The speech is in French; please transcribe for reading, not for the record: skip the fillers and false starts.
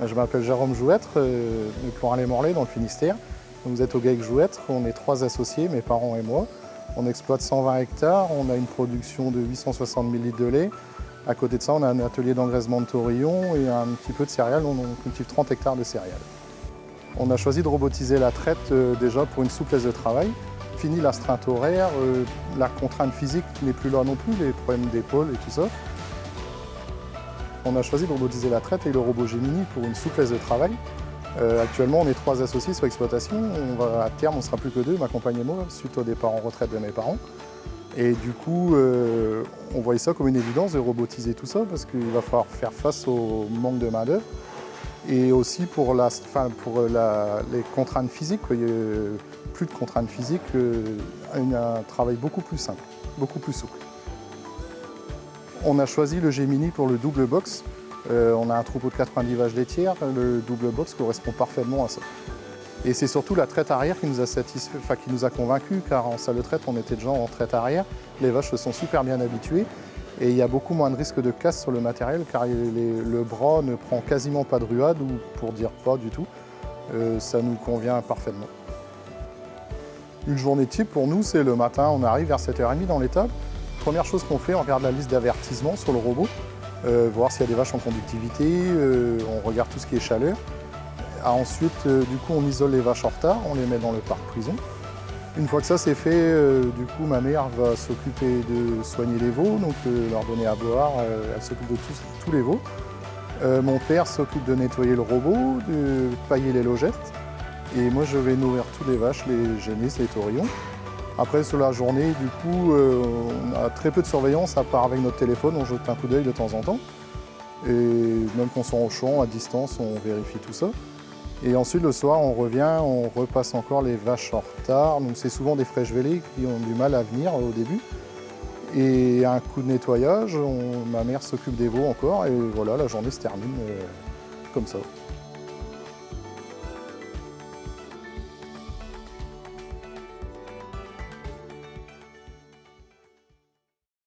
Je m'appelle Jérôme Jouêtre, de Plorin-les-Morlaix dans le Finistère. Vous êtes au GAEC Jouêtre, on est 3 associés, mes parents et moi. On exploite 120 hectares, on a une production de 860 000 litres de lait. À côté de ça, on a un atelier d'engraissement de taurillons et un petit peu de céréales, on cultive 30 hectares de céréales. On a choisi de robotiser la traite déjà pour une souplesse de travail. Fini l'astreinte horaire, la contrainte physique n'est plus là non plus, les problèmes d'épaule et tout ça. On a choisi de robotiser la traite et le robot Gemini pour une souplesse de travail. Actuellement, on est 3 associés sur l'exploitation. À terme, on ne sera plus que 2, ma compagne et moi, suite au départ en retraite de mes parents. Et du coup, on voyait ça comme une évidence de robotiser tout ça parce qu'il va falloir faire face au manque de main-d'œuvre et aussi pour les contraintes physiques. Il n'y a plus de contraintes physiques, un travail beaucoup plus simple, beaucoup plus souple. On a choisi le Gemini pour le double box. On a un troupeau de 90 vaches laitières, le double box correspond parfaitement à ça. Et c'est surtout la traite arrière qui nous a satisfait, qui nous a convaincus, car en salle de traite, on était déjà en traite arrière. Les vaches se sont super bien habituées et il y a beaucoup moins de risque de casse sur le matériel, car le bras ne prend quasiment pas de ruade, ou pour dire pas du tout. Ça nous convient parfaitement. Une journée type pour nous, c'est le matin, on arrive vers 7h30 dans l'étable. Première chose qu'on fait, on regarde la liste d'avertissement sur le robot, voir s'il y a des vaches en conductivité, on regarde tout ce qui est chaleur. Ensuite, du coup, on isole les vaches en retard, on les met dans le parc prison. Une fois que ça c'est fait, du coup, ma mère va s'occuper de soigner les veaux, donc leur donner à boire, elle s'occupe de tous les veaux. Mon père s'occupe de nettoyer le robot, de pailler les logettes. Et moi, je vais nourrir toutes les vaches, les génisses, les taurillons. Après, sur la journée, du coup, on a très peu de surveillance, à part avec notre téléphone, on jette un coup d'œil de temps en temps. Et même qu'on soit au champ, à distance, on vérifie tout ça. Et ensuite, le soir, on revient, on repasse encore les vaches en retard. Donc c'est souvent des fraîches vêlées qui ont du mal à venir au début. Et un coup de nettoyage, ma mère s'occupe des veaux encore, et voilà, la journée se termine comme ça.